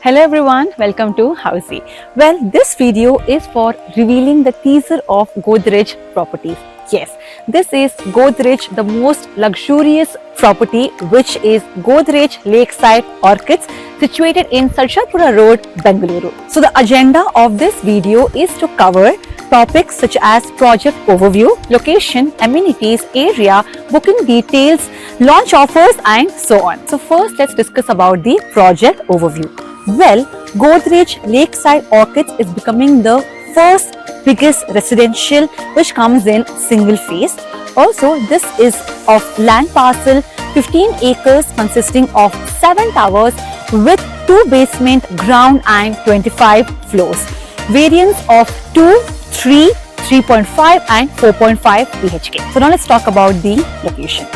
Hello everyone, welcome to Housey. Well, this video is for revealing the teaser of Godrej Properties. Yes, this is Godrej, the most luxurious property, which is Godrej Lakeside Orchids, situated in Sarjapura Road, Bengaluru. So the agenda of this video is to cover topics such as project overview, location, amenities, area, booking details, launch offers and so on. So first let's discuss about the project overview. Well, Godrej Lakeside Orchids is becoming the first biggest residential which comes in single phase. Also, this is of land parcel 15 acres consisting of 7 towers with 2 basement, ground and 25 floors. Variants of 2, 3, 3.5 and 4.5 BHK. So now let's talk about the location.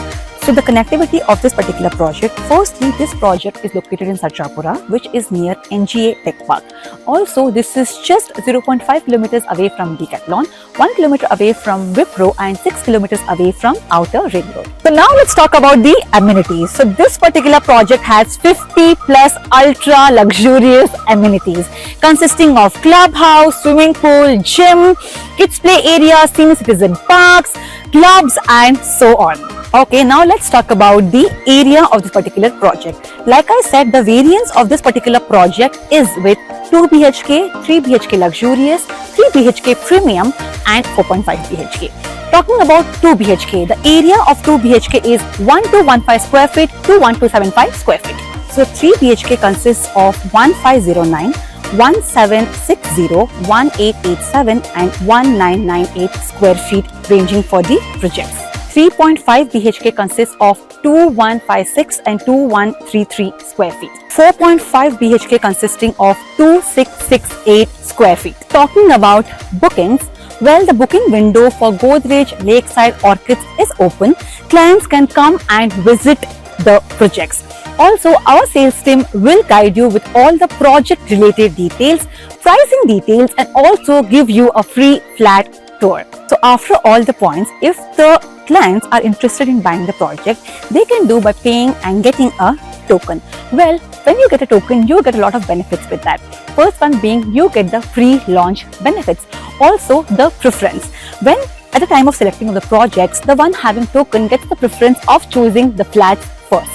So the connectivity of this particular project, firstly this project is located in Sarjapura, which is near NGA Tech Park. Also this is just 0.5 kilometers away from Decathlon, 1 kilometer away from Wipro and 6 kilometers away from Outer Ring Road. So now let's talk about the amenities. So this particular project has 50 plus ultra luxurious amenities consisting of clubhouse, swimming pool, gym, kids play area, senior citizen parks, clubs and so on. Okay, now let's talk about the area of this particular project. Like I said, the variance of this particular project is with 2 BHK, 3 BHK luxurious, 3 BHK premium and 4.5 BHK. Talking about 2 BHK, the area of 2 BHK is 1215 square feet to 1275 square feet. So 3 BHK consists of 1509, 1760, 1887 and 1998 square feet ranging for the projects. 3.5 BHK consists of 2156 and 2133 square feet. 4.5 BHK consisting of 2668 square feet. Talking about bookings, well, the booking window for Godrej Lakeside Orchids is open. Clients can come and visit the projects. Also, our sales team will guide you with all the project related details, pricing details and also give you a free flat tour. So after all the points, if the clients are interested in buying the project, they can do by paying and getting a token. Well, when you get a token, you get a lot of benefits with that. First one being you get the free launch benefits. Also the preference. When at the time of selecting of the projects, the one having token gets the preference of choosing the flats first.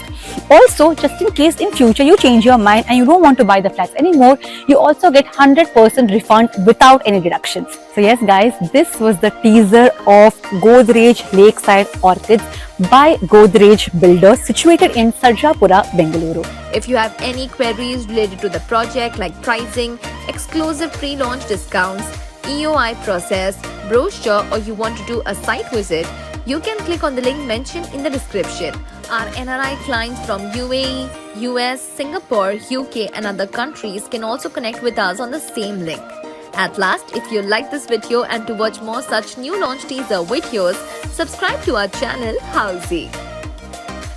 Also, just in case in future you change your mind and you don't want to buy the flats anymore, you also get 100% refund without any deductions. So yes guys, this was the teaser of Godrej Lakeside Orchids by Godrej Builders, situated in Sarjapura, Bengaluru. If you have any queries related to the project like pricing, exclusive pre-launch discounts, EOI process, brochure or you want to do a site visit, you can click on the link mentioned in the description. Our NRI clients from UAE, US, Singapore, UK and other countries can also connect with us on the same link. At last, if you like this video and to watch more such new launch teaser videos, subscribe to our channel Housey.